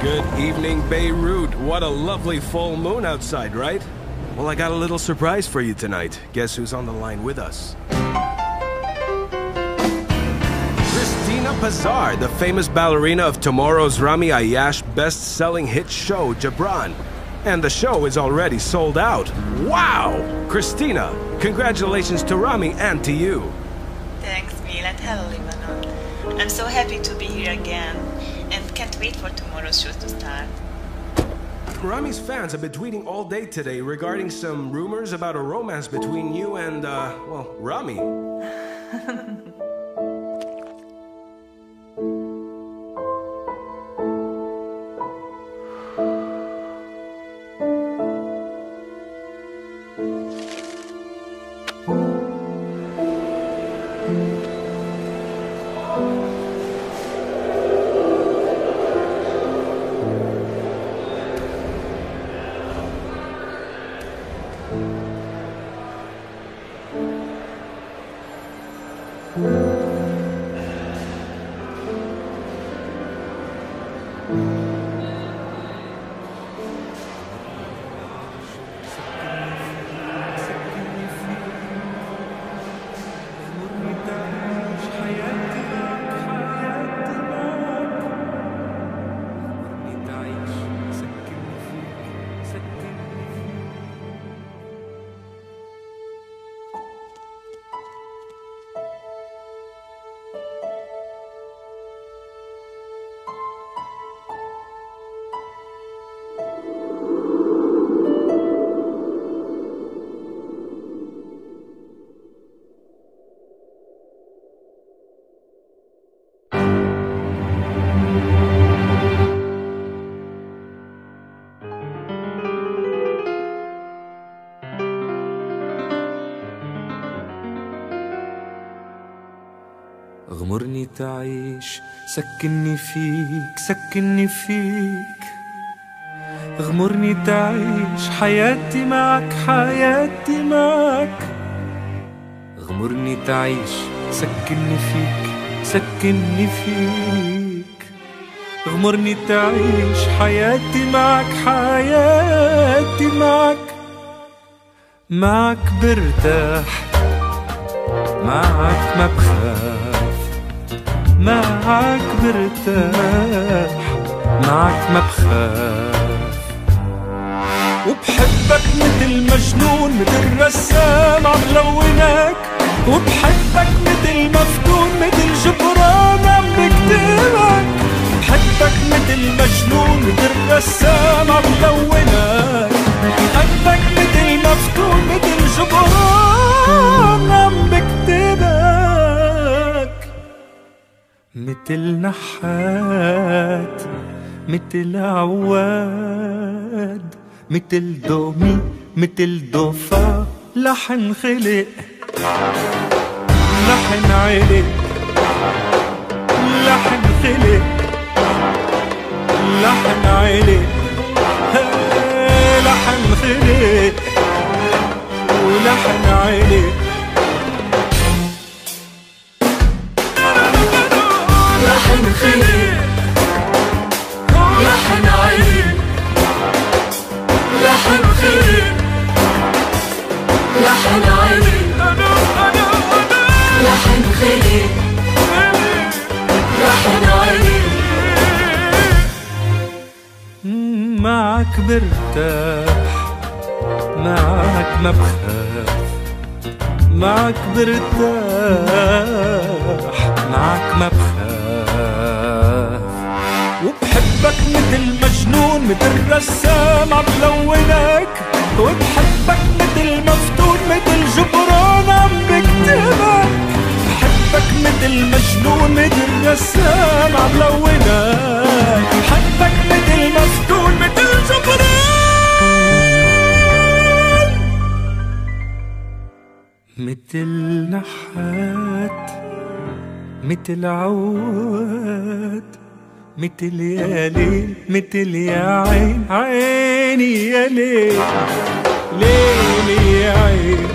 Good evening, Beirut. What a lovely full moon outside, right? Well, I got a little surprise for you tonight. Guess who's on the line with us? Cristina Pazar, the famous ballerina of tomorrow's Rami Ayyash best-selling hit show, Jabran. And the show is already sold out. Wow! Cristina, congratulations to Rami and to you. Thanks, Milan. Hello, Lebanon. I'm so happy to be here again and can't wait for tomorrow's show to start. Rami's fans have been tweeting all day today regarding some rumors about a romance between you and, well, Rami. اغمرني تعيش، سكنني فيك سكنني فيك، اغمرني تعيش حياتي معك حياتي معك، اغمرني تعيش سكنني فيك سكنني فيك، اغمرني تعيش حياتي معك حياتي معك، معك برتاح معك ما بخاف، معك برتاح معك ما بخاف، وبحبك مثل مجنون مثل رسام عم لونك، وبحبك مثل مفتون مثل جبران عم بكتبك، بحبك مثل مجنون مثل رسام عم لونك، بحبك مثل مفتون مثل جبران عم بكتبك، مثل نحات مثل عواد مثل دومي مثل دوفا، لحن خلق لحن علق لحن خلق لحن علق لحن خلق ولحن علق، لحن خلق لحن علق لحن خلق لحن علق لحن خلق لحن علق، معك برتاح معك ما بخاف، معك برتاح معك ما بخاف، وبحبك مثل مجنون مثل رسام عم لونك، وبحبك مثل مفتون مثل جبران عم بكتبك، بحبك مثل مجنون مثل رسام عم لونك، بحبك مثل مفتون مثل جبران، مثل نحات مثل عواد مثل يا ليل مثل يا عين عيني يا ليل ليلي يا عين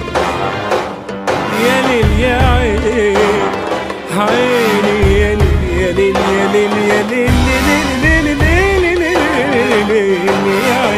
يا ليل يا عين عيني يا ليل يا ليل يا ليل يا ليل يا ليل يا ليل ليل يا